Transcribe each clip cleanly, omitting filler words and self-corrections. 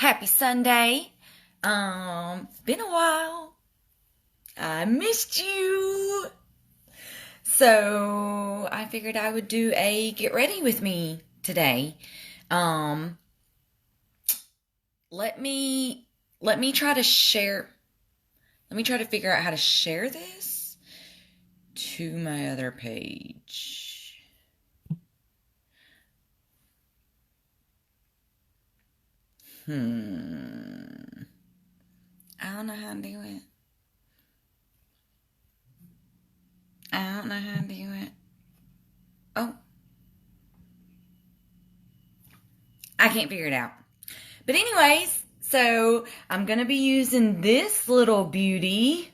Happy Sunday. Been a while. I missed you. So I figured I would do a get ready with me today. Um, let me try to share. Let me try to figure out how to share this to my other page. I don't know how to do it. Oh, I can't figure it out. But anyways, so I'm going to be using this little beauty.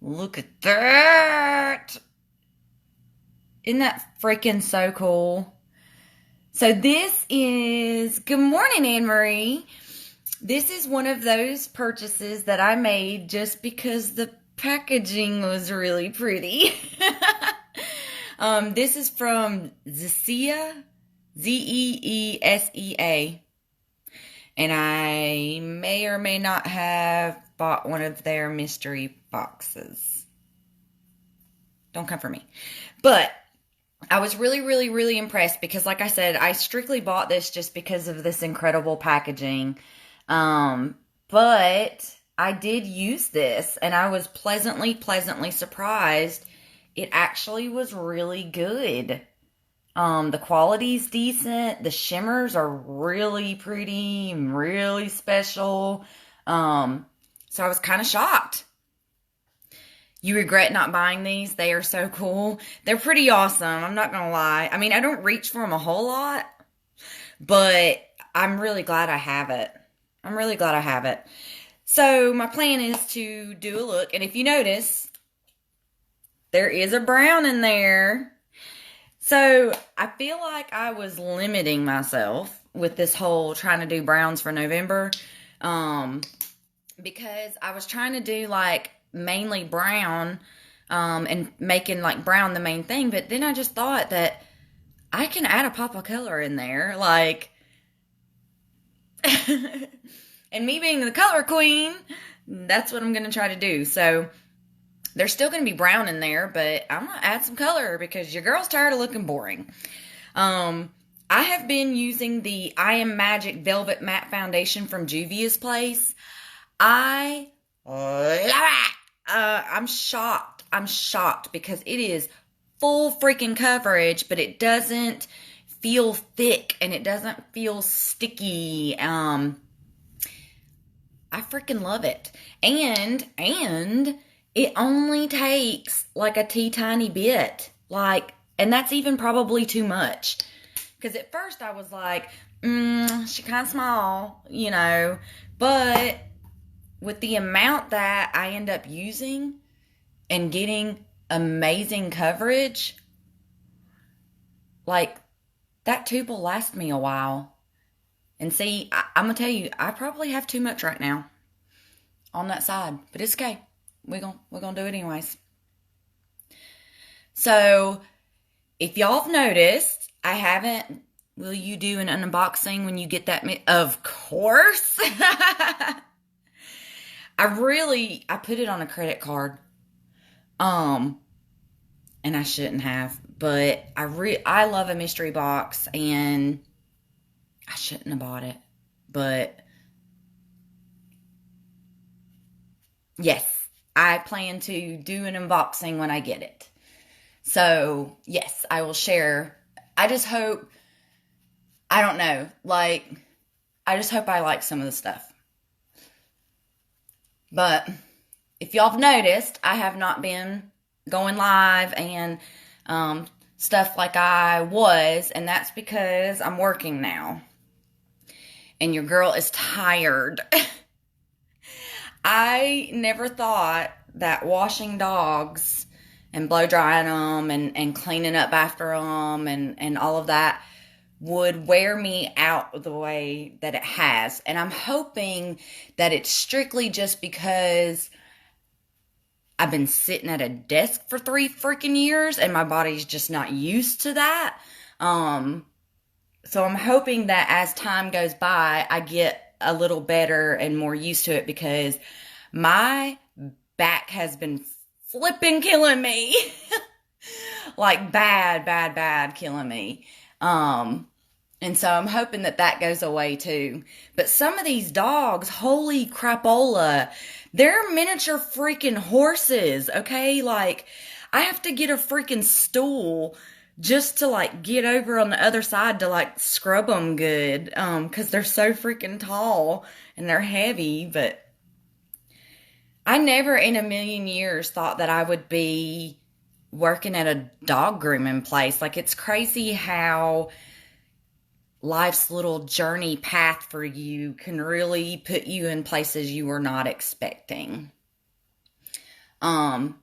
Look at that. Isn't that freaking so cool? So this is, good morning, Anne-Marie. This is one of those purchases that I made just because the packaging was really pretty. This is from Zeesea, Zeesea. And I may or may not have bought one of their mystery boxes. Don't come for me. But I was really impressed because, like I said, I strictly bought this just because of this incredible packaging. But I did use this and I was pleasantly surprised. It actually was really good. The quality's decent. The shimmers are really pretty and really special. So I was kind of shocked. You regret not buying these? They are so cool. They're pretty awesome. I'm not going to lie. I mean, I don't reach for them a whole lot, but I'm really glad I have it. So my plan is to do a look. And if you notice, there is a brown in there. So I feel like I was limiting myself with this whole trying to do browns for November. Because I was trying to do like mainly brown, and making like brown the main thing. But then I just thought that I can add a pop of color in there. Like, and me being the color queen, that's what I'm going to try to do. So there's still going to be brown in there, but I'm going to add some color because your girl's tired of looking boring. I have been using the I Am Magic Velvet Matte Foundation from Juvia's Place. I love it. I'm shocked because it is full freaking coverage, but it doesn't feel thick and it doesn't feel sticky. I freaking love it. And it only takes like a tiny bit. And that's even probably too much. Because at first I was like, she kind of small, but with the amount that I end up using and getting amazing coverage, like that tube will last me a while. And see, I'm going to tell you, I probably have too much right now on that side, but it's okay. We're going to do it anyways. So if y'all have noticed, I haven't, will you do an unboxing when you get that? Of course. I put it on a credit card. And I shouldn't have, but I love a mystery box and I shouldn't have bought it, but yes, I plan to do an unboxing when I get it. So yes, I will share. I just hope, I don't know, I just hope I like some of the stuff. But if y'all have noticed, I have not been going live and stuff like I was, and that's because I'm working now. And your girl is tired. I never thought that washing dogs and blow drying them and cleaning up after them and all of that would wear me out the way that it has. And I'm hoping that it's strictly just because I've been sitting at a desk for 3 freaking years and my body's just not used to that. So I'm hoping that as time goes by, I get a little better and more used to it because my back has been flipping killing me. Like bad killing me. And so I'm hoping that goes away too. But some of these dogs, holy crapola, they're miniature freaking horses, okay? Like, I have to get a freaking stool just to like get over on the other side to like scrub them good. 'Cause they're so freaking tall and they're heavy, but I never in a million years thought that I would be working at a dog grooming place. Like, it's crazy how life's little journey path for you can really put you in places you were not expecting. Anne-Marie,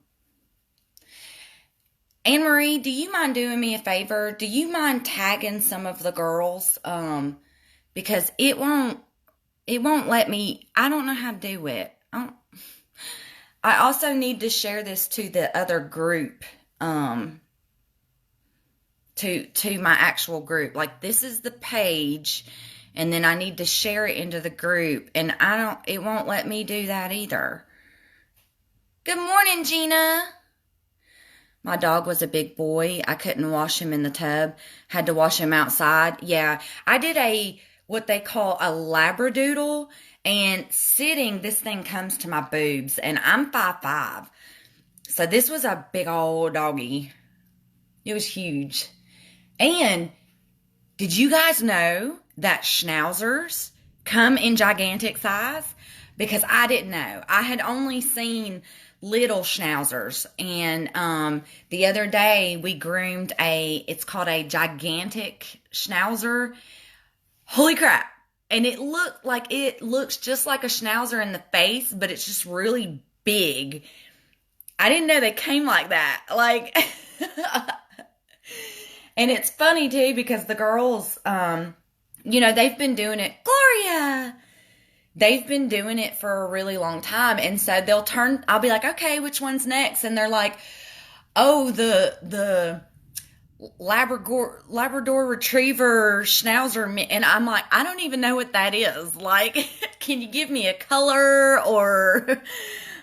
do you mind doing me a favor? Do you mind tagging some of the girls? Because it won't let me, I don't know how to do it. I also need to share this to the other group, to my actual group. Like, this is the page, and then I need to share it into the group, and it won't let me do that either. Good morning, Gina. My dog was a big boy. I couldn't wash him in the tub. Had to wash him outside. Yeah, I did what they call a labradoodle, and sitting, this thing comes to my boobs, and I'm 5'5". So this was a big old doggy. It was huge. And did you guys know that schnauzers come in gigantic size? Because I didn't know. I had only seen little schnauzers. And the other day we groomed it's called a gigantic schnauzer. Holy crap. And it looks just like a schnauzer in the face, but it's just really big. I didn't know they came like that. Like, and it's funny too, because the girls, they've been doing it. Gloria! They've been doing it for a really long time. And so I'll be like, okay, which one's next? And they're like, oh, the Labrador Retriever Schnauzer. And I'm like, I don't even know what that is. Like, can you give me a color? Or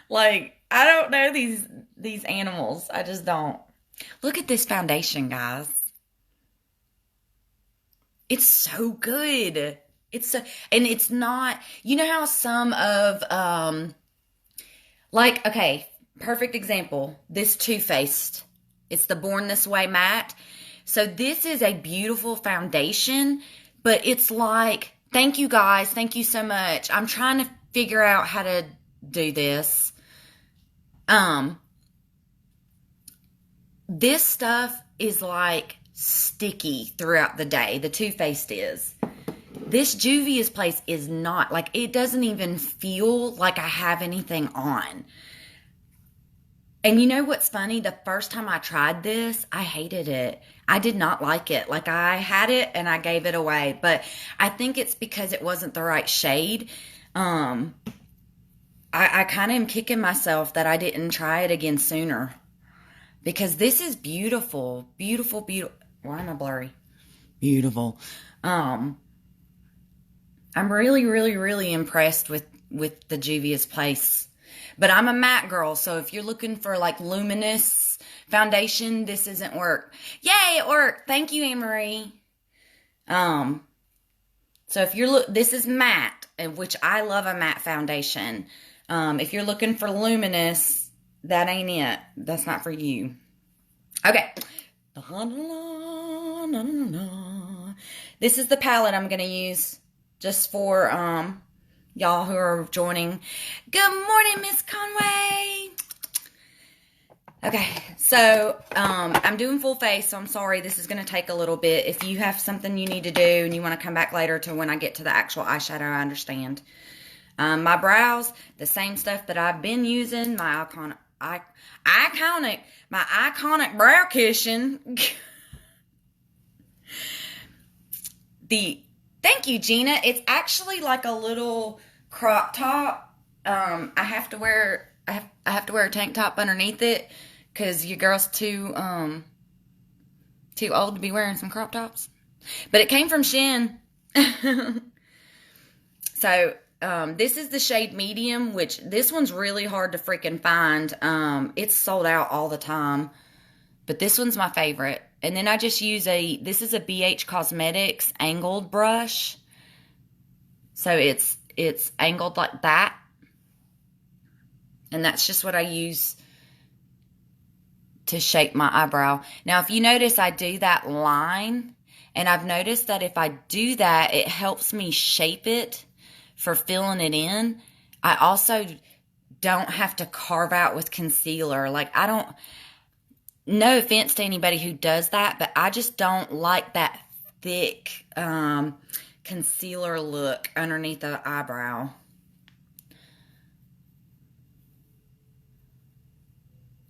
like, I don't know these animals. I just don't. Look at this foundation, guys. It's so good. And it's not, you know how some of, okay, perfect example, this Too Faced. It's the Born This Way matte. So this is a beautiful foundation, but it's like, thank you guys, thank you so much. I'm trying to figure out how to do this. This stuff is like sticky throughout the day. The Too Faced is. This Juvia's Place is not. Like, it doesn't even feel like I have anything on. And you know what's funny? The first time I tried this, I hated it. I did not like it. Like, I had it and I gave it away. But I think it's because it wasn't the right shade. I kind of am kicking myself that I didn't try it again sooner. Because this is beautiful. Beautiful, beautiful. Why am I blurry? Beautiful. I'm really, really, really impressed with the Juvia's Place. But I'm a matte girl, so if you're looking for like luminous foundation, this isn't work. Yay, it worked. Thank you, Anne-Marie. So if this is matte, which I love a matte foundation. If you're looking for luminous, that ain't it. That's not for you. Okay. This is the palette I'm going to use just for y'all who are joining. Good morning, Miss Conway. Okay, so I'm doing full face, so I'm sorry. This is going to take a little bit. If you have something you need to do and you want to come back later to when I get to the actual eyeshadow, I understand. My brows, the same stuff that I've been using. My iconic brow cushion. Thank you, Gina. It's actually like a little crop top. I have to wear a tank top underneath it because your girl's too old to be wearing some crop tops. But it came from Shein. So, this is the shade medium, which this one's really hard to freaking find. It's sold out all the time, but this one's my favorite. And then I just use this is a BH Cosmetics angled brush. So it's angled like that. And that's just what I use to shape my eyebrow. Now, if you notice, I do that line, and I've noticed that if I do that, it helps me shape it for filling it in. I also don't have to carve out with concealer. Like, no offense to anybody who does that, but I just don't like that thick concealer look underneath the eyebrow.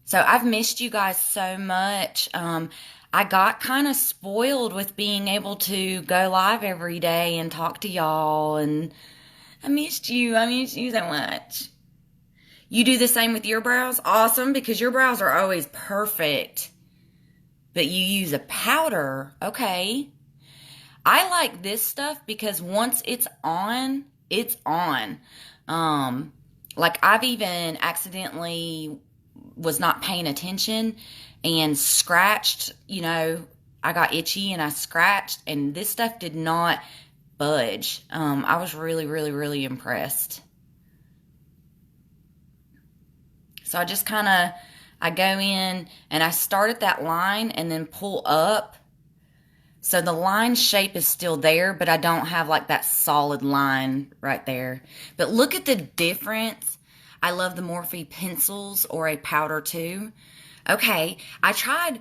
So I've missed you guys so much. I got kind of spoiled with being able to go live every day and talk to y'all, and I missed you. I missed you so much. You do the same with your brows? Awesome, because your brows are always perfect. But you use a powder. Okay. I like this stuff because once it's on, it's on. Like I've even accidentally was not paying attention and scratched, I got itchy and I scratched, and this stuff did not budge. I was really, really, really impressed. So I just I go in and I start at that line and then pull up. So the line shape is still there, but I don't have like that solid line right there. But look at the difference. I love the Morphe pencils, or a powder too. Okay, I tried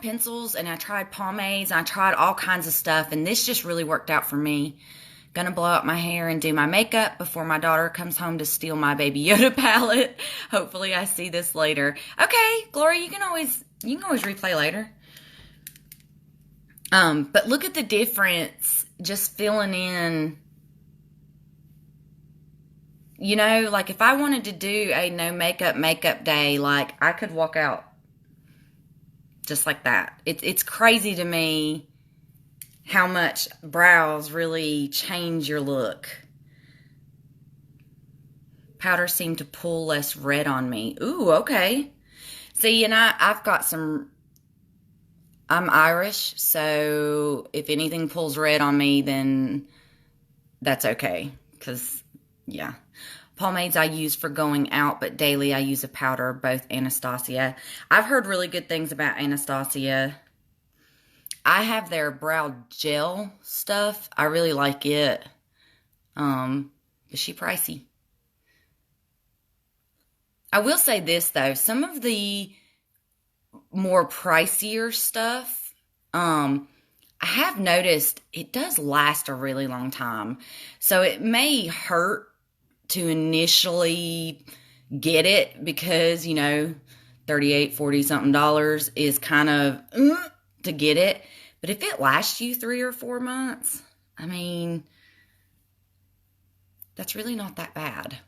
pencils and I tried pomades and I tried all kinds of stuff, and this just really worked out for me. Gonna blow up my hair and do my makeup before my daughter comes home to steal my Baby Yoda palette. Hopefully I see this later. Okay, Gloria, you can always replay later. But look at the difference just filling in. Like if I wanted to do a no makeup day, like I could walk out just like that. It's crazy to me how much brows really change your look. Powder seemed to pull less red on me. Ooh, okay. See, and I've got I'm Irish, so if anything pulls red on me, then that's okay. Because, yeah. Pomades I use for going out, but daily I use a powder, both Anastasia. I've heard really good things about Anastasia. I have their brow gel stuff. I really like it. Is she pricey? I will say this, though. Some of the more pricier stuff, I have noticed it does last a really long time. So it may hurt to initially get it because, $38, $40 something is kind of to get it. But if it lasts you 3 or 4 months, I mean, that's really not that bad.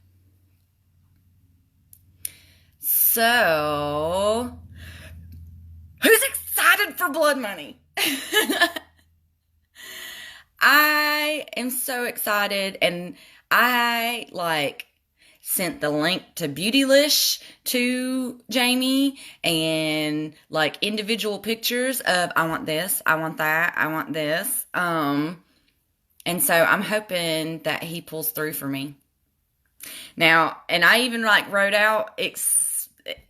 So, who's excited for Blood Money? I am so excited, and I sent the link to Beautylish to Jamie, and individual pictures of I want this, I want that, I want this. And so I'm hoping that he pulls through for me. Now, and I even wrote out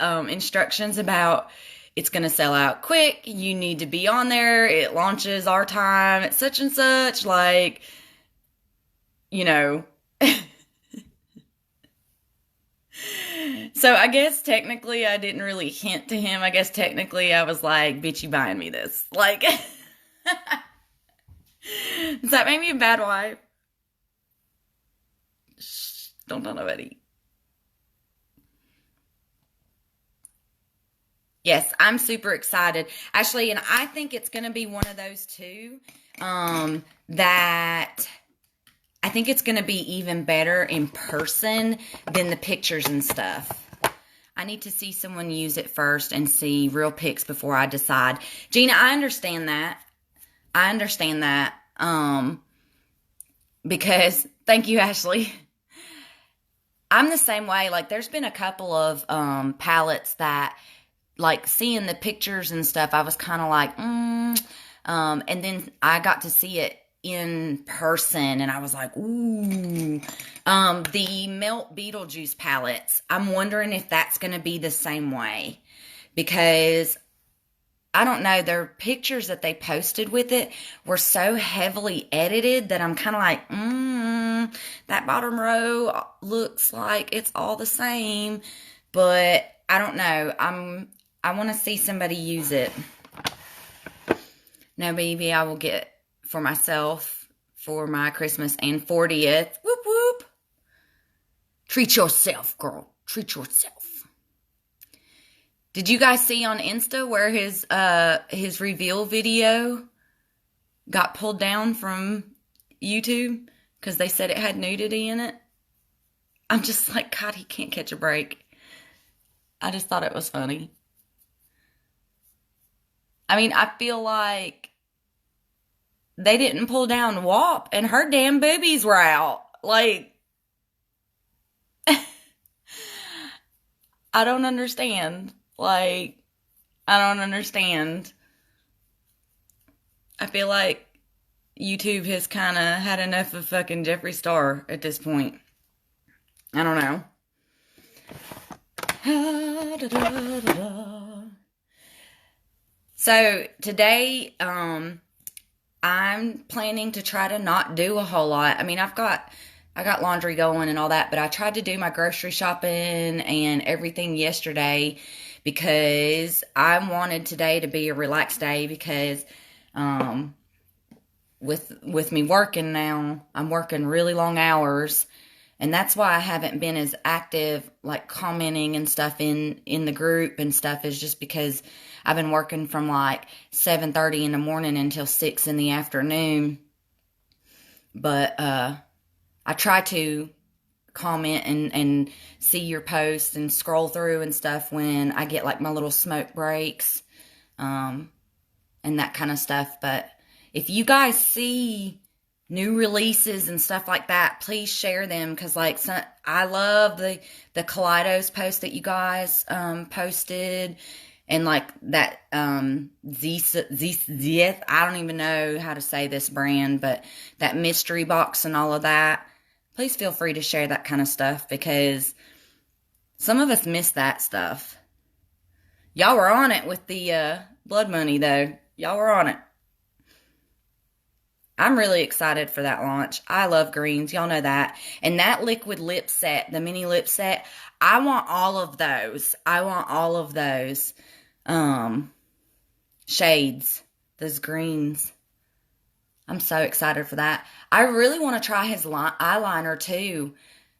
instructions about it's going to sell out quick. You need to be on there. It launches our time at such and such. So I guess technically I didn't really hint to him. I guess technically I was like, bitch, you buying me this. Does that make me a bad wife? Shh, don't tell nobody. Yes, I'm super excited. Actually, and I think it's going to be one of those too, that I think it's going to be even better in person than the pictures and stuff. I need to see someone use it first and see real pics before I decide. Gina, I understand that. Because Thank you, Ashley. I'm the same way. Like, there's been a couple of palettes that, like, seeing the pictures and stuff, I was kind of like, and then I got to see it in person, and I was like, ooh. The Melt Beetlejuice palettes, I'm wondering if that's going to be the same way, because I don't know, their pictures that they posted with it were so heavily edited that I'm kind of like, that bottom row looks like it's all the same, but I don't know. I want to see somebody use it. Now, maybe I will get for myself for my Christmas and 40th. Whoop, whoop. Treat yourself, girl. Treat yourself. Did you guys see on Insta where his reveal video got pulled down from YouTube because they said it had nudity in it? I'm just like, God, he can't catch a break. I just thought it was funny. I mean, I feel like they didn't pull down WAP and her damn boobies were out. Like, I don't understand. Like, I don't understand. I feel like YouTube has kind of had enough of fucking Jeffree Star at this point. I don't know. So today, I'm planning to try to not do a whole lot. I mean, I got laundry going and all that, but I tried to do my grocery shopping and everything yesterday because I wanted today to be a relaxed day because, with me working now, I'm working really long hours, and that's why I haven't been as active, like commenting and stuff in the group and stuff, is just because I've been working from like 7:30 in the morning until 6 in the afternoon. But I try to comment and see your posts and scroll through and stuff when I get like my little smoke breaks, and that kind of stuff. But if you guys see new releases and stuff like that, please share them, because like I love the Kaleidos post that you guys posted, and like that Zeesea, I don't even know how to say this brand, but that mystery box and all of that. Please feel free to share that kind of stuff, because some of us miss that stuff. Y'all were on it with the blood money, though. Y'all were on it. I'm really excited for that launch. I love greens. Y'all know that. And that liquid lip set, the mini lip set, I want all of those. I want all of those shades, those greens. I'm so excited for that. I really want to try his eyeliner too.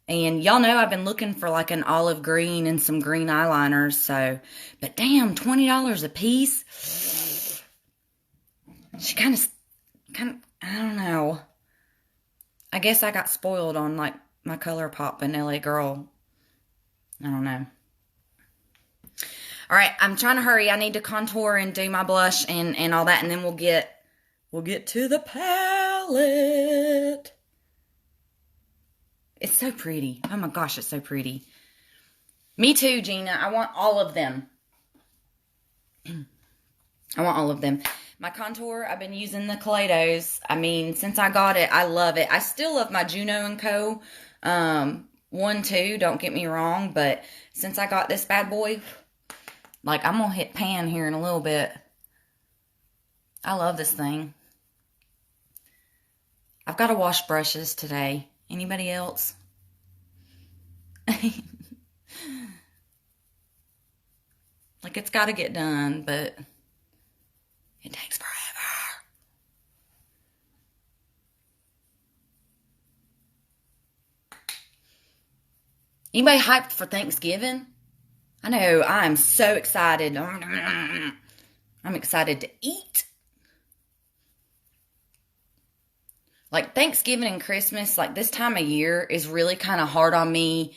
And y'all know I've been looking for like an olive green and some green eyeliners. So, but damn, $20 a piece. She kind of, I don't know. I guess I got spoiled on like my ColourPop and LA Girl. I don't know. All right, I'm trying to hurry. I need to contour and do my blush and all that, and then we'll get to the palette. It's so pretty. Oh my gosh, it's so pretty. Me too, Gina. I want all of them. I want all of them. My contour, I've been using the Kaleidos. I mean, since I got it, I love it. I still love my Juno & Co. 1, 2, don't get me wrong. But since I got this bad boy, like, I'm going to hit pan here in a little bit. I love this thing. I've got to wash brushes today. Anybody else? Like, it's got to get done, but it takes forever. Anybody hyped for Thanksgiving? I know, I'm so excited. I'm excited to eat. Like, Thanksgiving and Christmas, like, this time of year is really kind of hard on me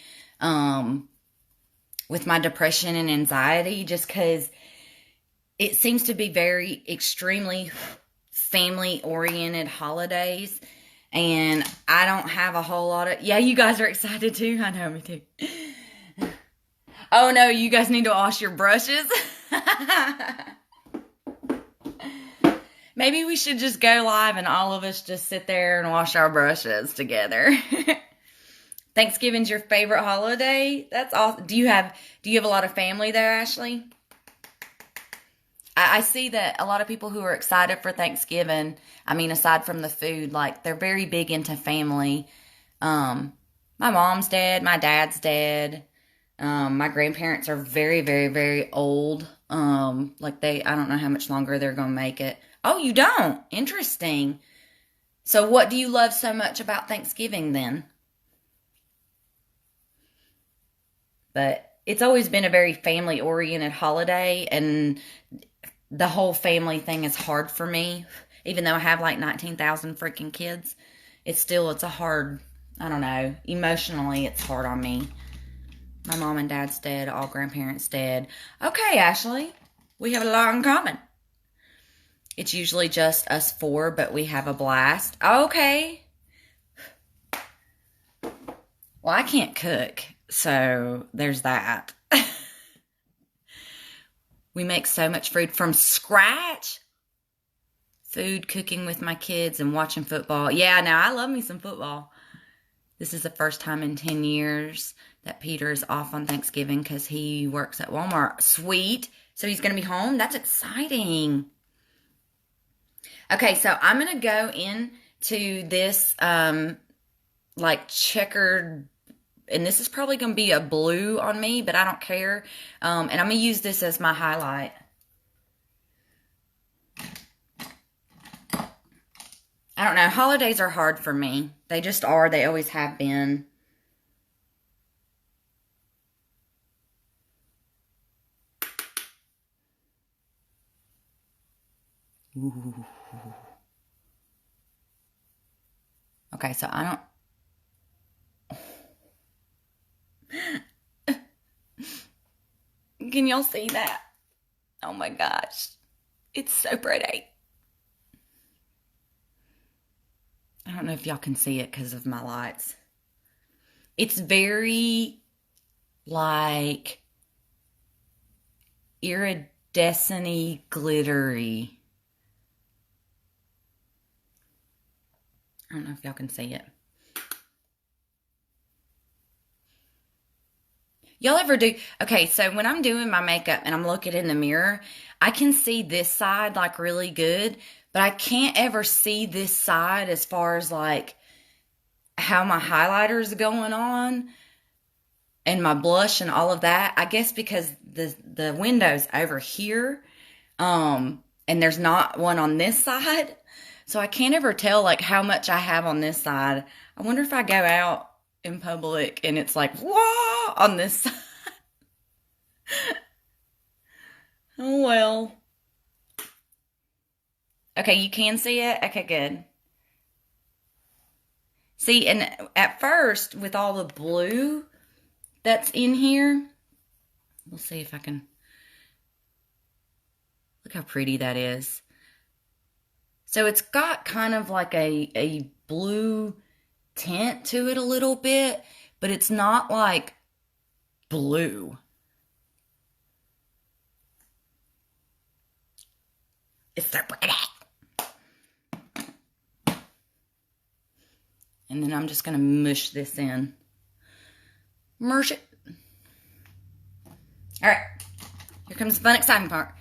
with my depression and anxiety, just because it seems to be very extremely family-oriented holidays. And I don't have a whole lot of... Yeah, you guys are excited too? I know, me too. Oh no, you guys need to wash your brushes. Maybe we should just go live and all of us just sit there and wash our brushes together. Thanksgiving's your favorite holiday? That's awesome. Do you have a lot of family there, Ashley? I see that a lot of people who are excited for Thanksgiving, I mean, aside from the food, like, they're very big into family. My mom's dead. My dad's dead. My grandparents are very, very, very old. I don't know how much longer they're going to make it. Oh, you don't? Interesting. So what do you love so much about Thanksgiving then? But it's always been a very family-oriented holiday, and the whole family thing is hard for me. Even though I have like 19,000 freaking kids, it's a hard, I don't know, emotionally it's hard on me. My mom and dad's dead, all grandparents dead. Okay, Ashley, we have a lot in common. It's usually just us four, but we have a blast. Okay. Well, I can't cook, so there's that. We make so much food from scratch. Food, cooking with my kids, and watching football. Yeah, now I love me some football. This is the first time in 10 years that Peter is off on Thanksgiving because he works at Walmart. Sweet. So he's going to be home? That's exciting. Okay, so I'm going to go into this, checkered, and this is probably going to be a blue on me, but I don't care. And I'm going to use this as my highlight. I don't know. Holidays are hard for me. They just are. They always have been. Ooh. Okay, so I don't... Can y'all see that? Oh my gosh. It's so pretty. I don't know if y'all can see it because of my lights. It's very, like, iridescent-y, glittery. I don't know if y'all can see it. Y'all ever do... Okay, so when I'm doing my makeup and I'm looking in the mirror, I can see this side, like, really good, but I can't ever see this side as far as, like, how my highlighter is going on and my blush and all of that. I guess because the window's over here, and there's not one on this side, so I can't ever tell, like, how much I have on this side. I wonder if I go out in public and it's like, whoa, on this side. Oh, well. Okay, you can see it? Okay, good. See, and at first, with all the blue that's in here, we'll see if I can... Look how pretty that is. So it's got kind of like a blue tint to it a little bit, but it's not like blue. It's so pretty. And then I'm just going to mush this in. Mush it. All right. Here comes the fun, exciting part.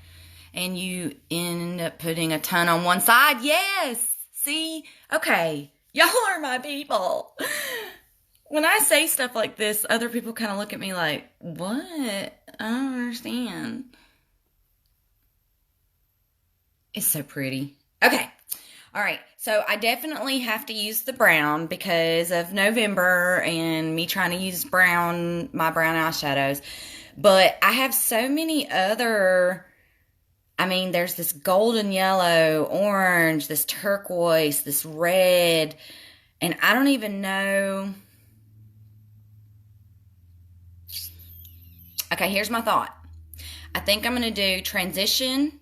And you end up putting a ton on one side. Yes. See? Okay. Y'all are my people. When I say stuff like this, other people kind of look at me like, what? I don't understand. It's so pretty. Okay. All right. So I definitely have to use the brown because of November and me trying to use my brown eyeshadows. But I have so many other... I mean, there's this golden yellow, orange, this turquoise, this red, and I don't even know. Okay, here's my thought. I think I'm going to do transition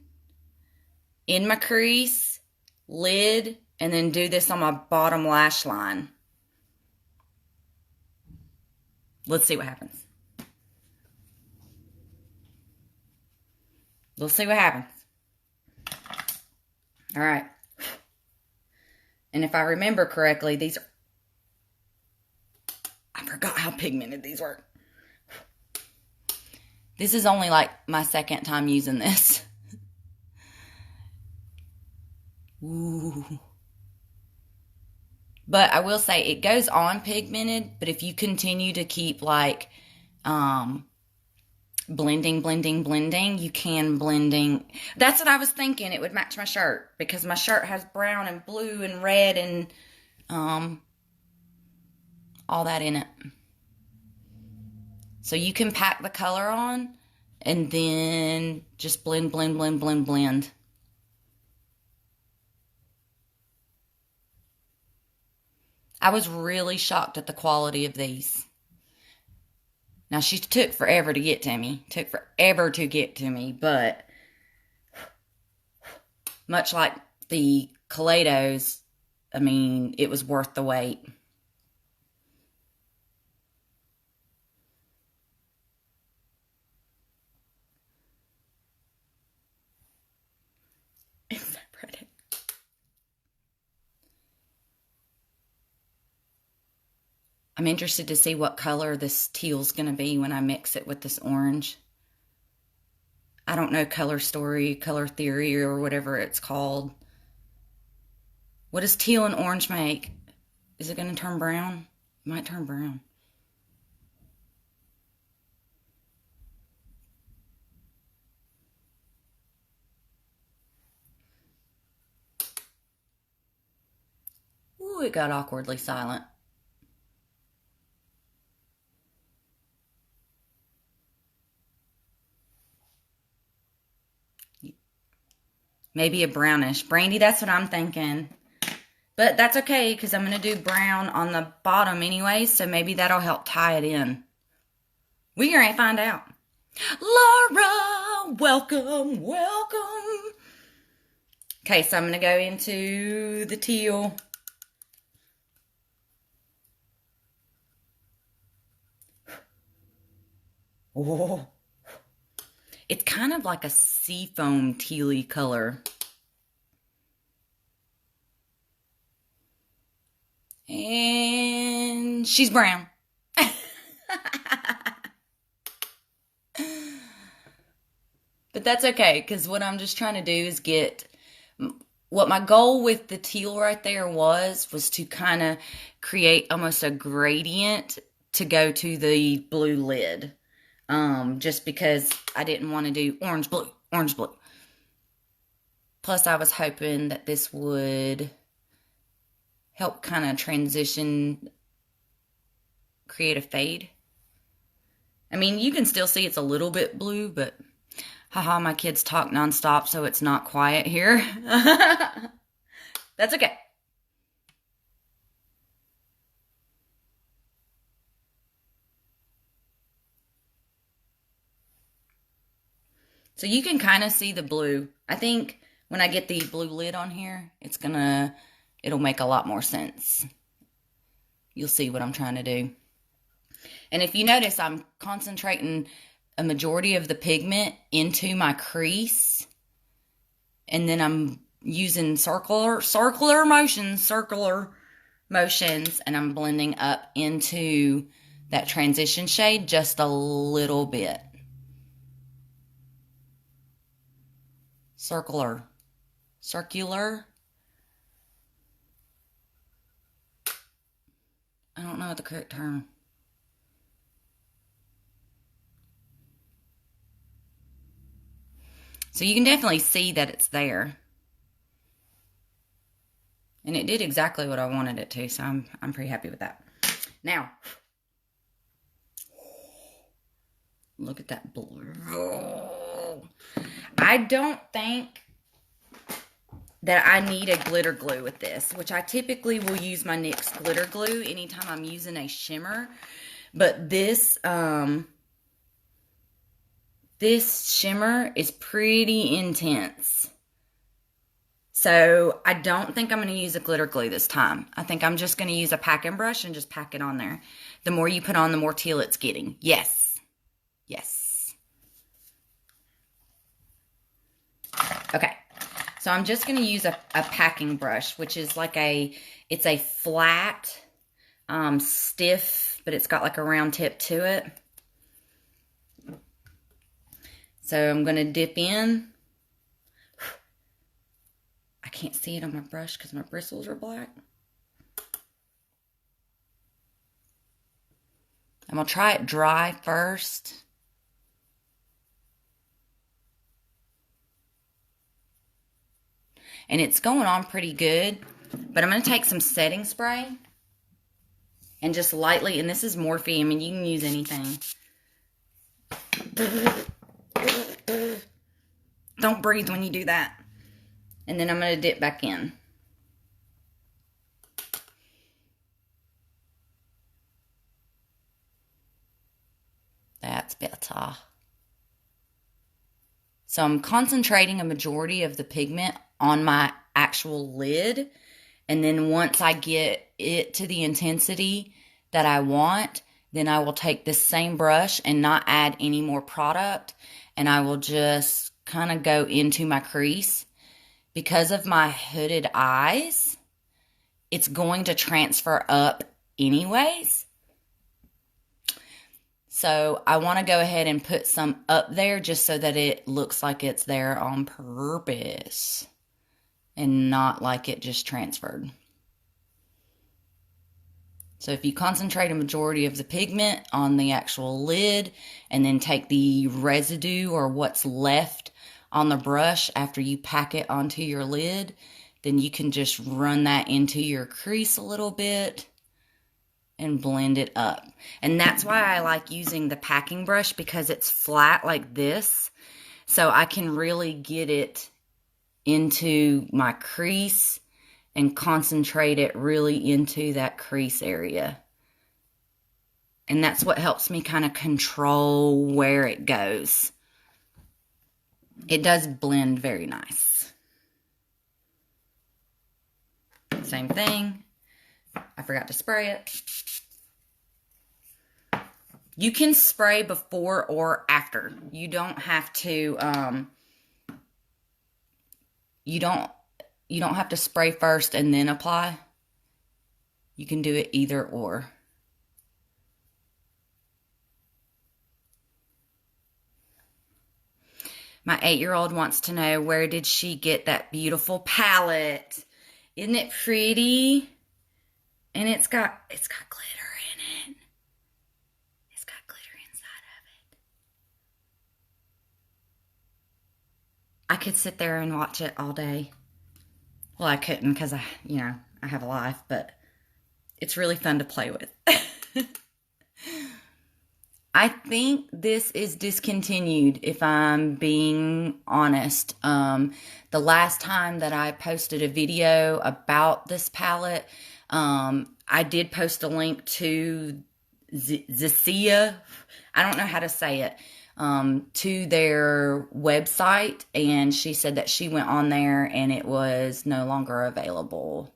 in my crease, lid, and then do this on my bottom lash line. Let's see what happens. We'll see what happens. All right. And if I remember correctly, these are... I forgot how pigmented these were. This is only like my second time using this. Ooh. But I will say it goes on pigmented, but if you continue to keep like blending, you can blending. That's what I was thinking. It would match my shirt because my shirt has brown and blue and red and all that in it. So you can pack the color on and then just blend. I was really shocked at the quality of these. Now, she took forever to get to me. But much like the Kaleidos, I mean, it was worth the wait. It's so pretty. I'm interested to see what color this teal's going to be when I mix it with this orange. I don't know color theory, or whatever it's called. What does teal and orange make? Is it going to turn brown? It might turn brown. Ooh, it got awkwardly silent. Maybe a brownish. Brandy, that's what I'm thinking. But that's okay, because I'm going to do brown on the bottom anyway, so maybe that'll help tie it in. We're going to find out. Laura, welcome. Okay, so I'm going to go into the teal. Oh. It's kind of like a seafoam tealy color. And she's brown. But that's okay, because what I'm just trying to do is get... What my goal with the teal right there was to kind of create almost a gradient to go to the blue lid. Just because I didn't want to do orange, blue. Plus, I was hoping that this would help kind of transition, create a fade. I mean, you can still see it's a little bit blue, but haha, my kids talk nonstop, so it's not quiet here. That's okay. So you can kind of see the blue. I think when I get the blue lid on here, it'll make a lot more sense. You'll see what I'm trying to do. And if you notice, I'm concentrating a majority of the pigment into my crease. And then I'm using circular motions, and I'm blending up into that transition shade just a little bit. Circular. I don't know what the correct term. So you can definitely see that it's there. And it did exactly what I wanted it to, so I'm pretty happy with that. Now, look at that blue. I don't think that I need a glitter glue with this, which I typically will use my NYX glitter glue anytime I'm using a shimmer. But this shimmer is pretty intense. So I don't think I'm going to use a glitter glue this time. I think I'm just going to use a packing brush and just pack it on there. The more you put on, the more teal it's getting. Yes. Yes. Okay. So I'm just going to use a packing brush, which is like it's a flat, stiff, but it's got like a round tip to it. So I'm going to dip in. I can't see it on my brush because my bristles are black. I'm going to try it dry first. And it's going on pretty good. But I'm going to take some setting spray. And just lightly, and this is Morphe. I mean, you can use anything. Don't breathe when you do that. And then I'm going to dip back in. That's better. So I'm concentrating a majority of the pigment on my actual lid. And then once I get it to the intensity that I want, then I will take this same brush and not add any more product. And I will just kind of go into my crease. Because of my hooded eyes, it's going to transfer up anyways. So I want to go ahead and put some up there just so that it looks like it's there on purpose and not like it just transferred. So if you concentrate a majority of the pigment on the actual lid and then take the residue or what's left on the brush after you pack it onto your lid, then you can just run that into your crease a little bit and blend it up. And that's why I like using the packing brush, because it's flat like this. So I can really get it into my crease and concentrate it really into that crease area. And that's what helps me kind of control where it goes. It does blend very nice. Same thing. I forgot to spray it. You can spray before or after. You don't have to, you don't have to spray first and then apply. You can do it either or. My 8-year-old wants to know, where did she get that beautiful palette? Isn't it pretty? And it's got glitter in it. It's got glitter inside of it. I could sit there and watch it all day. Well, I couldn't because I have a life, but it's really fun to play with. I think this is discontinued, if I'm being honest. The last time that I posted a video about this palette, I did post a link to Zeesea, I don't know how to say it, to their website, and she said that she went on there and it was no longer available.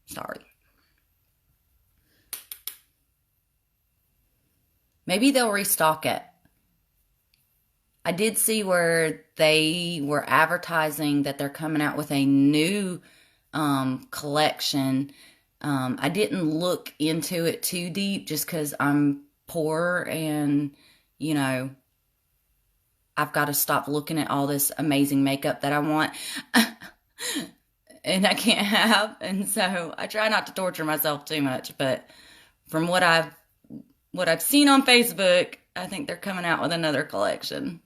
Sorry. Maybe they'll restock it. I did see where they were advertising that they're coming out with a new collection. I didn't look into it too deep just because I'm poor and, I've got to stop looking at all this amazing makeup that I want and I can't have. And so I try not to torture myself too much, but from what I've seen on Facebook, I think they're coming out with another collection.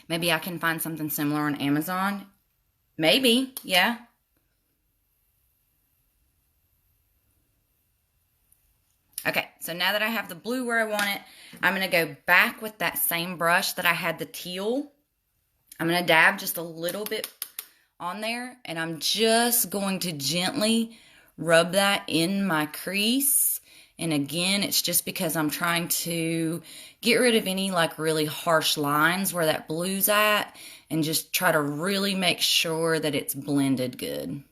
Maybe I can find something similar on Amazon. Maybe, yeah. Okay, so now that I have the blue where I want it, I'm going to go back with that same brush that I had the teal. I'm going to dab just a little bit on there, and I'm just going to gently rub that in my crease And again, it's just because I'm trying to get rid of any like really harsh lines where that blue's at and just try to really make sure that it's blended good.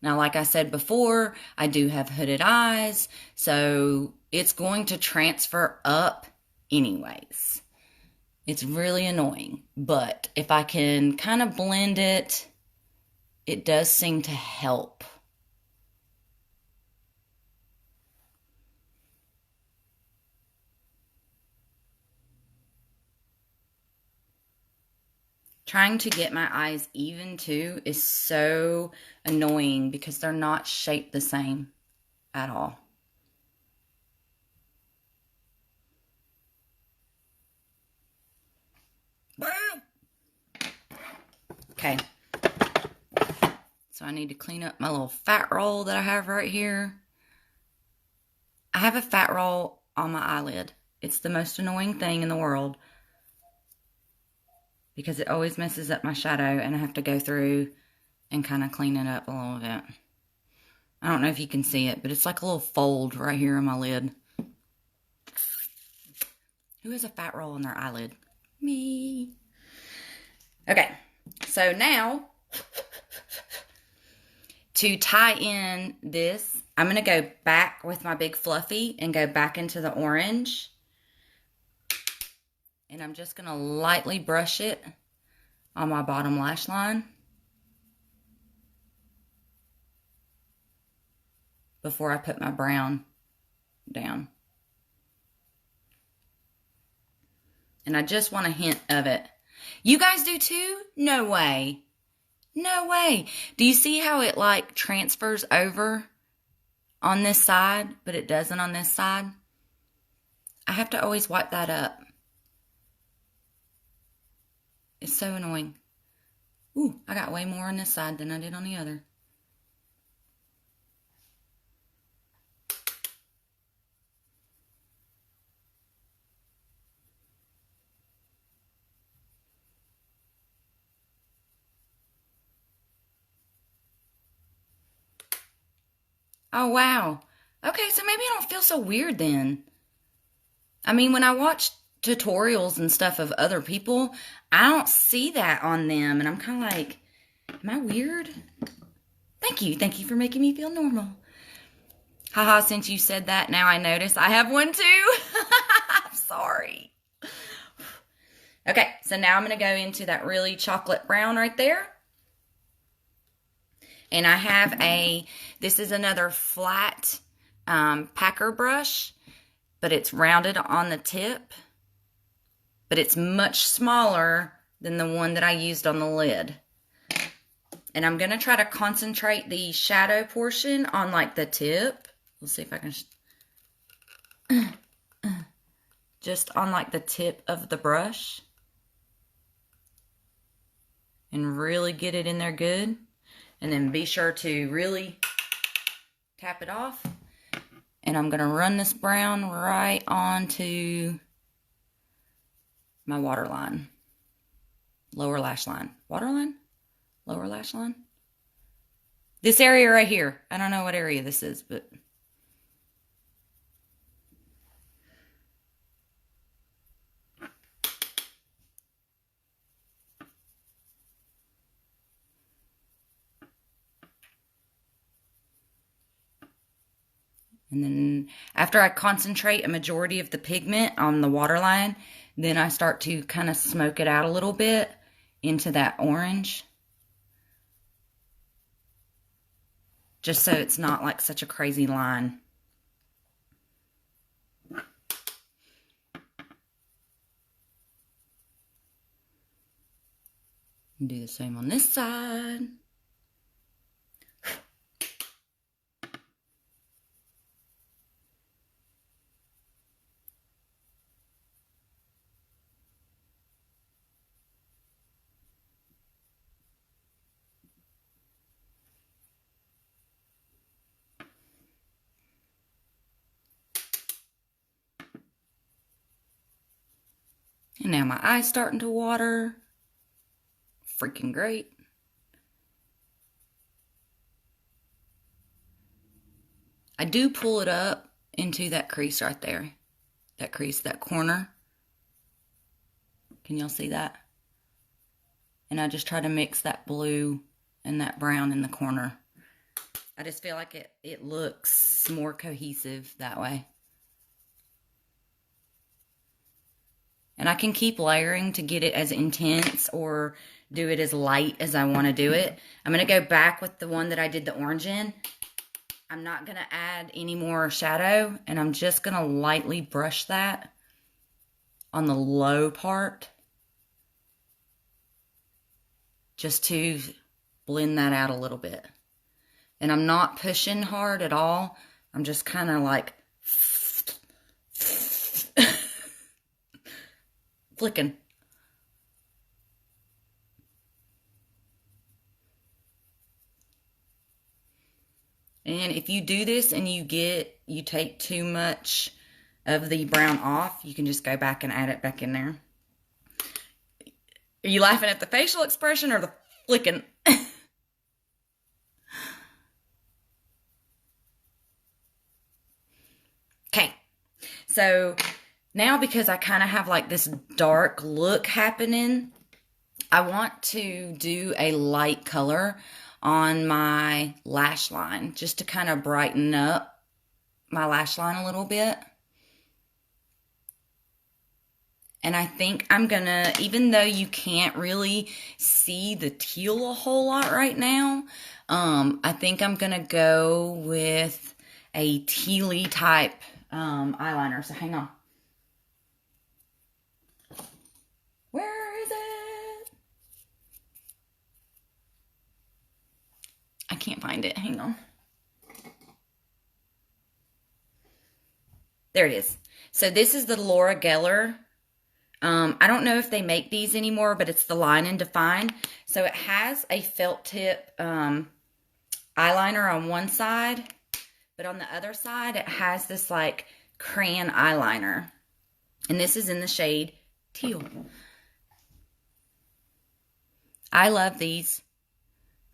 Now, like I said before, I do have hooded eyes, so it's going to transfer up anyways. It's really annoying, but if I can kind of blend it, it does seem to help. Trying to get my eyes even too is so annoying because they're not shaped the same at all. Okay. So I need to clean up my little fat roll that I have right here. I have a fat roll on my eyelid. It's the most annoying thing in the world because it always messes up my shadow and I have to go through and kind of clean it up a little bit. I don't know if you can see it, but it's like a little fold right here on my lid. Who has a fat roll on their eyelid? Me. Okay, so now to tie in this, I'm going to go back with my big fluffy and go back into the orange. And I'm just going to lightly brush it on my bottom lash line before I put my brown down. And I just want a hint of it. You guys do too? No way. No way. Do you see how it like transfers over on this side, but it doesn't on this side? I have to always wipe that up. It's so annoying. Ooh, I got way more on this side than I did on the other. Oh, wow. Okay, so maybe I don't feel so weird then. I mean, when I watch tutorials and stuff of other people, I don't see that on them. And I'm kind of like, am I weird? Thank you. Thank you for making me feel normal. Haha, since you said that, now I notice I have one too. I'm sorry. Okay, so now I'm going to go into that really chocolate brown right there. And I have this is another flat packer brush, but it's rounded on the tip. But it's much smaller than the one that I used on the lid. And I'm going to try to concentrate the shadow portion on like the tip. Let's see if I can just on like the tip of the brush. And really get it in there good. And then be sure to really tap it off. And I'm going to run this brown right onto my waterline. Lower lash line. Waterline? Lower lash line? This area right here. I don't know what area this is, but... And then after I concentrate a majority of the pigment on the waterline, then I start to kind of smoke it out a little bit into that orange. Just so it's not like such a crazy line. And do the same on this side. And now my eye's starting to water. Freaking great. I do pull it up into that crease right there. That crease, that corner. Can y'all see that? And I just try to mix that blue and that brown in the corner. I just feel like it looks more cohesive that way. And I can keep layering to get it as intense or do it as light as I want to do it. I'm going to go back with the one that I did the orange in. I'm not going to add any more shadow, and I'm just going to lightly brush that on the low part just to blend that out a little bit. And I'm not pushing hard at all. I'm just kind of like flicking. And if you do this and you take too much of the brown off, you can just go back and add it back in there. Are you laughing at the facial expression or the flicking? Okay, so now because I kind of have like this dark look happening, I want to do a light color on my lash line just to kind of brighten up my lash line a little bit. And I think I'm gonna, even though you can't really see the teal a whole lot right now, I think I'm gonna go with a tealy type eyeliner. So hang on. Where is it? I can't find it. Hang on. There it is. So this is the Laura Geller. I don't know if they make these anymore, but it's the Line and Define. So it has a felt tip eyeliner on one side, but on the other side it has this like crayon eyeliner. And this is in the shade Teal. I love these.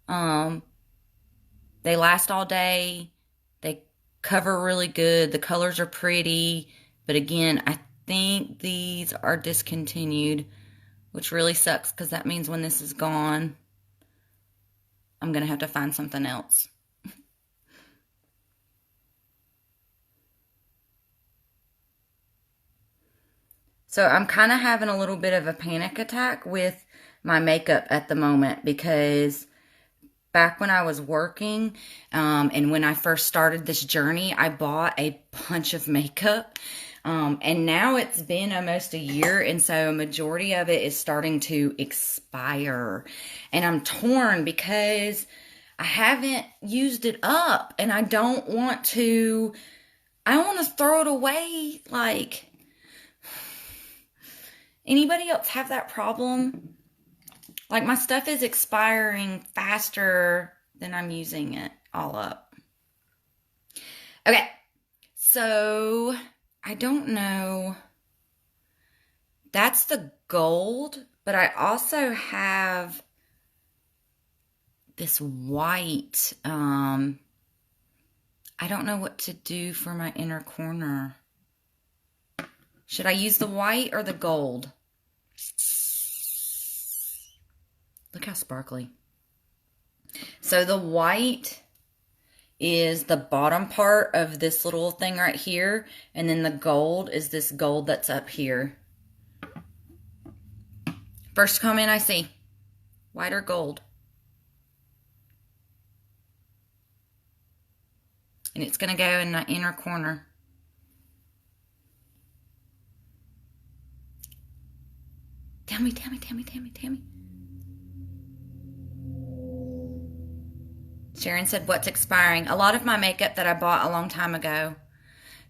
They last all day. They cover really good. The colors are pretty. But again, I think these are discontinued, which really sucks because that means when this is gone, I'm going to have to find something else. So I'm kind of having a little bit of a panic attack with my makeup at the moment because back when I was working and when I first started this journey, I bought a bunch of makeup. And now it's been almost a year, and so a majority of it is starting to expire. And I'm torn because I haven't used it up, and I don't want to throw it away. Like, anybody else have that problem? Like, my stuff is expiring faster than I'm using it all up. Okay, so I don't know. That's the gold, but I also have this white. I don't know what to do for my inner corner. Should I use the white or the gold? Look how sparkly. So the white is the bottom part of this little thing right here, and then the gold is this gold that's up here. First comment I see, white or gold? And it's going to go in the inner corner. Tell me. Sharon said, what's expiring? A lot of my makeup that I bought a long time ago.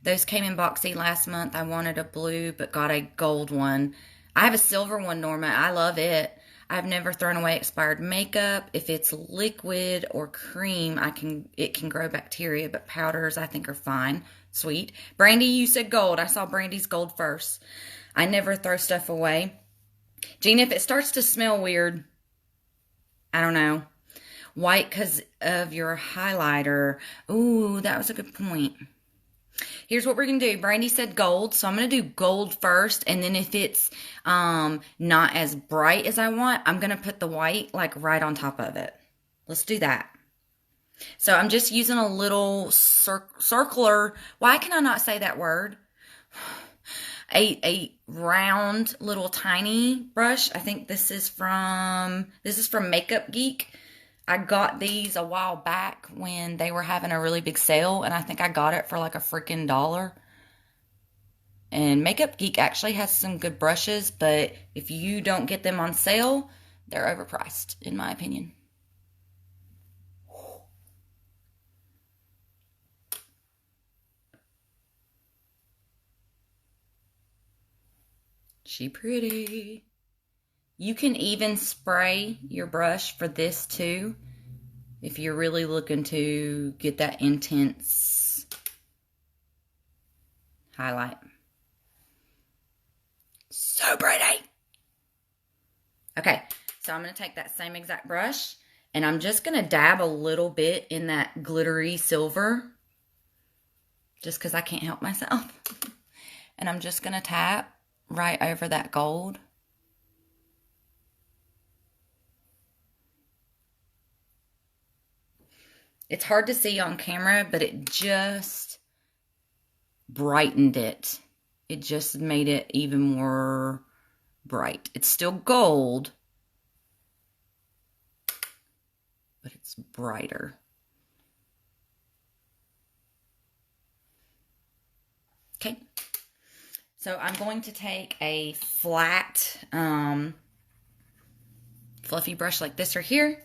Those came in boxy last month. I wanted a blue, but got a gold one. I have a silver one, Norma. I love it. I've never thrown away expired makeup. If it's liquid or cream, it can grow bacteria, but powders I think are fine. Sweet. Brandy, you said gold. I saw Brandy's gold first. I never throw stuff away. Gina, if it starts to smell weird, I don't know. White because of your highlighter. Ooh, that was a good point. Here's what we're going to do. Brandy said gold, so I'm going to do gold first, and then if it's not as bright as I want, I'm going to put the white like right on top of it. Let's do that. So I'm just using a little circular, why can I not say that word? A round little tiny brush. I think this is from Makeup Geek. I got these a while back when they were having a really big sale, and I think I got it for like a freaking $1. And Makeup Geek actually has some good brushes, but if you don't get them on sale, they're overpriced, in my opinion. She pretty. You can even spray your brush for this too, if you're really looking to get that intense highlight. So pretty. Okay, so I'm going to take that same exact brush, and I'm just going to dab a little bit in that glittery silver, just because I can't help myself. And I'm just going to tap right over that gold. It's hard to see on camera, but it just brightened it. It just made it even more bright. It's still gold, but it's brighter. Okay. So I'm going to take a flat, fluffy brush like this right here.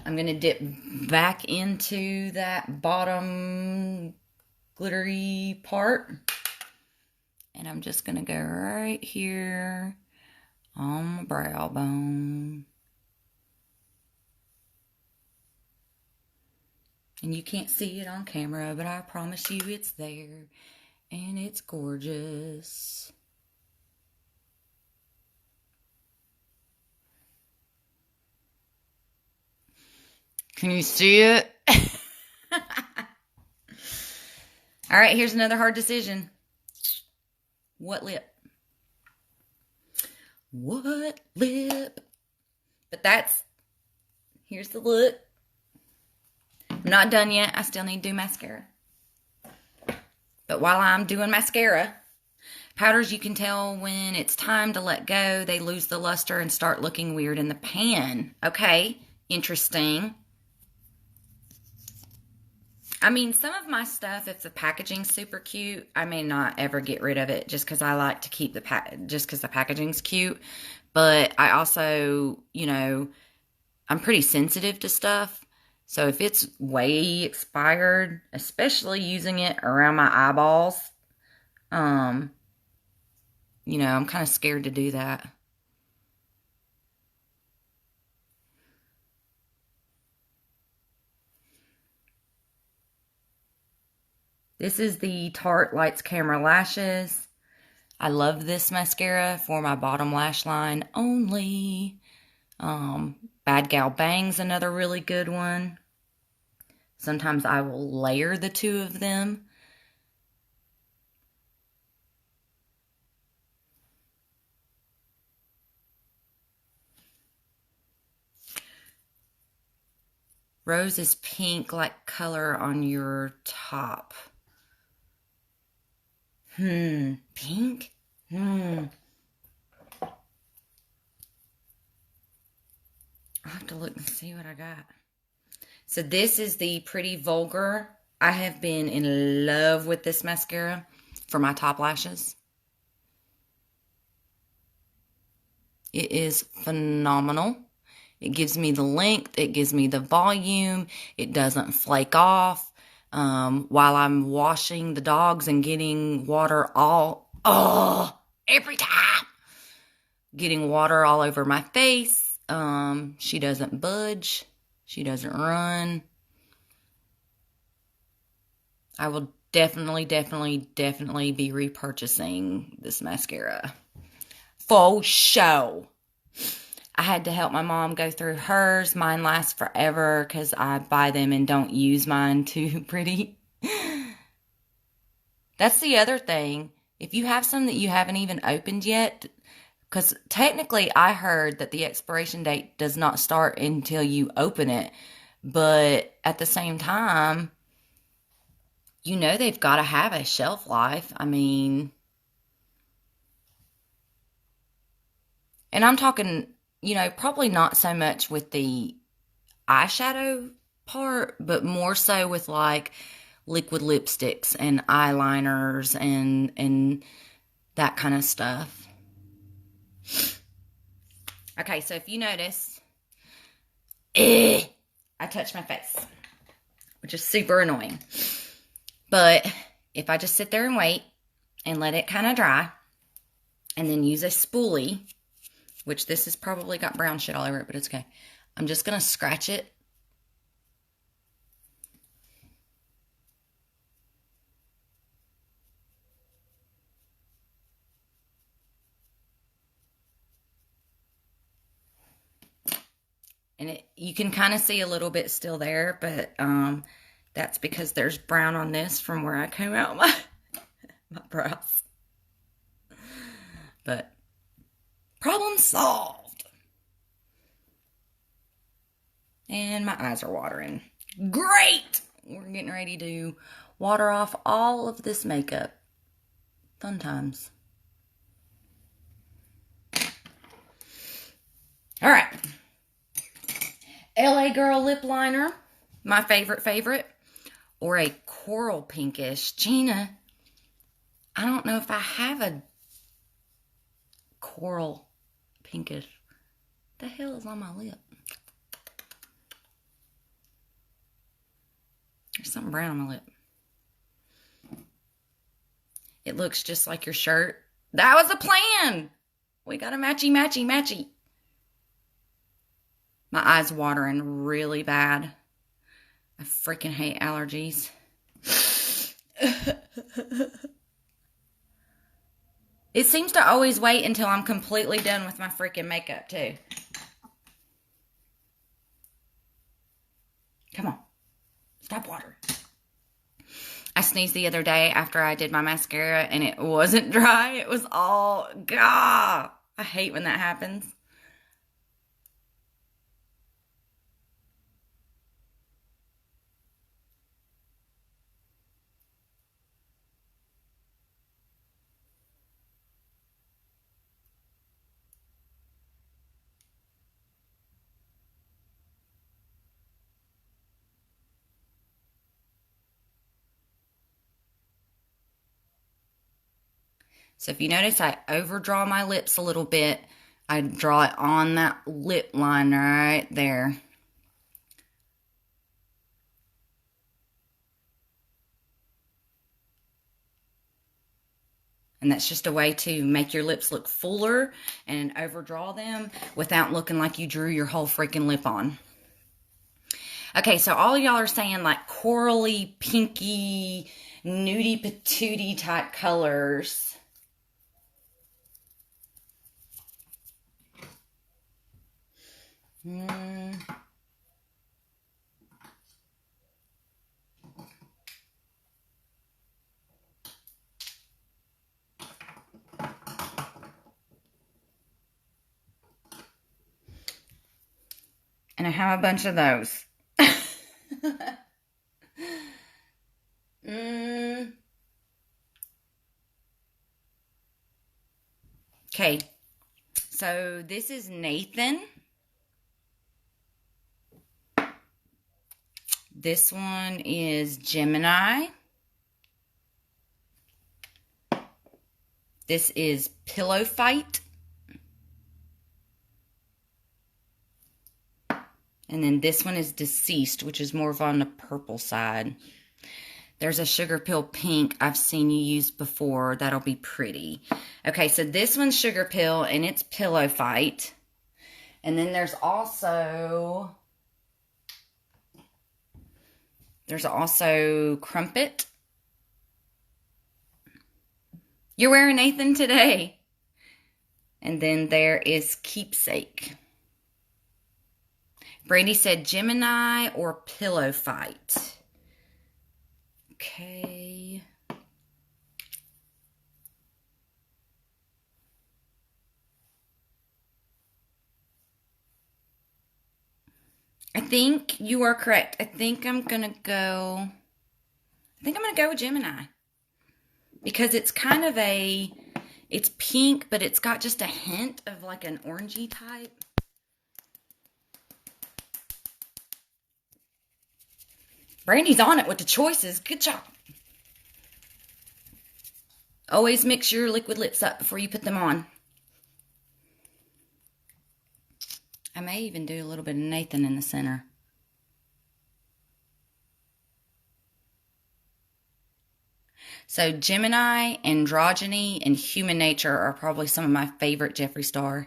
I'm going to dip back into that bottom glittery part. And I'm just going to go right here on my brow bone. And you can't see it on camera, but I promise you it's there. And it's gorgeous. Can you see it? All right, here's another hard decision. What lip? What lip? But here's the look. I'm not done yet. I still need to do mascara. But while I'm doing mascara, powders, you can tell when it's time to let go. They lose the luster and start looking weird in the pan. Okay, interesting. I mean, some of my stuff, if the packaging's super cute, I may not ever get rid of it just because I like to keep just because the packaging's cute. But I also, I'm pretty sensitive to stuff. So if it's way expired, especially using it around my eyeballs, I'm kind of scared to do that. This is the Tarte Lights Camera Lashes. I love this mascara for my bottom lash line only. Bad Gal Bang's another really good one. Sometimes I will layer the two of them. Rose is pink like color on your top. Pink? I'll have to look and see what I got. So this is the Pretty Vulgar. I have been in love with this mascara for my top lashes. It is phenomenal. It gives me the length. It gives me the volume. It doesn't flake off. While I'm washing the dogs and getting water every time. Getting water all over my face. She doesn't budge. She doesn't run. I will definitely be repurchasing this mascara. For show. I had to help my mom go through hers. Mine lasts forever because I buy them and don't use mine too pretty. That's the other thing. If you have some that you haven't even opened yet, because technically I heard that the expiration date does not start until you open it. But at the same time, you know they've got to have a shelf life. I mean, and I'm talking, you know, probably not so much with the eyeshadow part, but more so with like liquid lipsticks and eyeliners and that kind of stuff. Okay, so if you notice, I touched my face, which is super annoying. But if I just sit there and wait and let it kind of dry, and then use a spoolie, which this has probably got brown shit all over it, but it's okay. I'm just going to scratch it. And you can kind of see a little bit still there, but that's because there's brown on this from where I comb out my brows. But problem solved. And my eyes are watering. Great! We're getting ready to water off all of this makeup. Fun times. All right. LA Girl lip liner. My favorite. Or a coral pinkish. Gina, I don't know if I have a coral pinkish. The hell is on my lip? There's something brown on my lip. It looks just like your shirt. That was the plan. We got a matchy. My eyes watering really bad. I freaking hate allergies. It seems to always wait until I'm completely done with my freaking makeup, too. Come on. Stop watering. I sneezed the other day after I did my mascara, and it wasn't dry. It was all, gah. I hate when that happens. So if you notice, I overdraw my lips a little bit. I draw it on that lip line right there. And that's just a way to make your lips look fuller and overdraw them without looking like you drew your whole freaking lip on. Okay, so all y'all are saying like corally, pinky, nudie patootie type colors. And I have a bunch of those. Okay, so this is Nathan. This one is Gemini. This is Pillow Fight. And then this one is Deceased, which is more of on the purple side. There's a Sugar Pill Pink I've seen you use before. That'll be pretty. Okay, so this one's Sugar Pill, and it's Pillow Fight. And then there's also Crumpet. You're wearing Nathan today. And then there is Keepsake. Brandy said Gemini or Pillow Fight. Okay. I think you are correct. I think I'm going to go with Gemini. Because it's kind of it's pink, but it's got just a hint of like an orangey type. Brandy's on it with the choices. Good job. Always mix your liquid lips up before you put them on. I may even do a little bit of Nathan in the center. So Gemini, Androgyny, and Human Nature are probably some of my favorite Jeffree Star.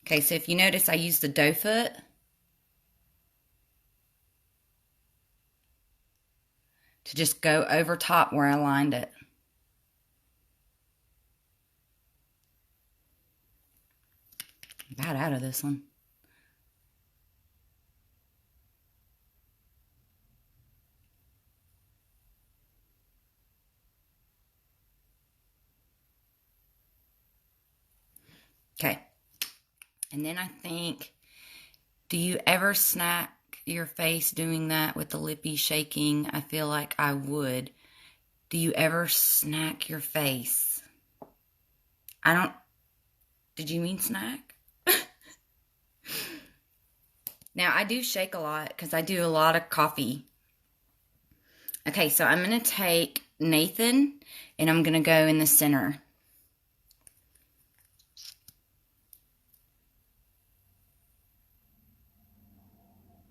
Okay, so if you notice, I used the doe foot to just go over top where I lined it. About out of this one. Okay. And then I think, do you ever snack your face doing that with the lippy shaking? I feel like I would. Do you ever snack your face? Did you mean snack? Now, I do shake a lot because I do a lot of coffee. Okay, so I'm going to take Nathan and I'm going to go in the center.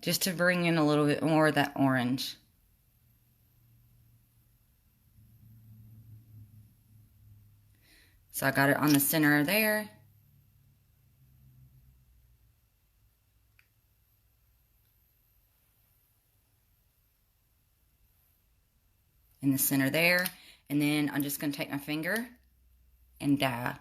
Just to bring in a little bit more of that orange. So I got it on the center there. In the center there. And then I'm just going to take my finger and dab.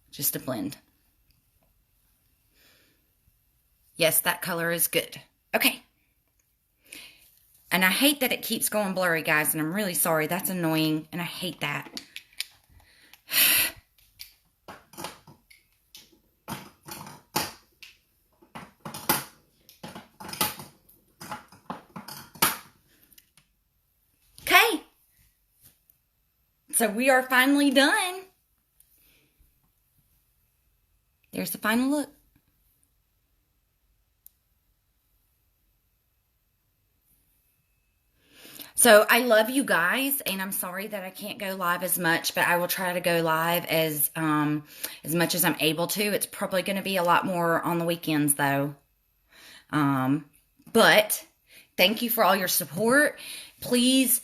Just a blend. Yes, that color is good. Okay. And I hate that it keeps going blurry, guys, and I'm really sorry. That's annoying, and I hate that. Okay. So we are finally done. There's the final look. So I love you guys, and I'm sorry that I can't go live as much, but I will try to go live as much as I'm able to. It's probably going to be a lot more on the weekends, though. But thank you for all your support. Please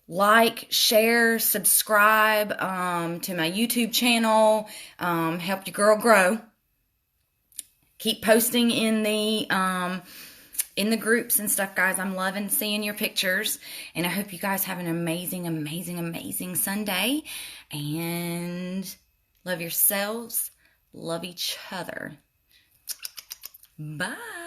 like, share, subscribe to my YouTube channel. Help your girl grow. Keep posting in the groups and stuff, guys. I'm loving seeing your pictures. And I hope you guys have an amazing, amazing, amazing Sunday. And love yourselves. Love each other. Bye.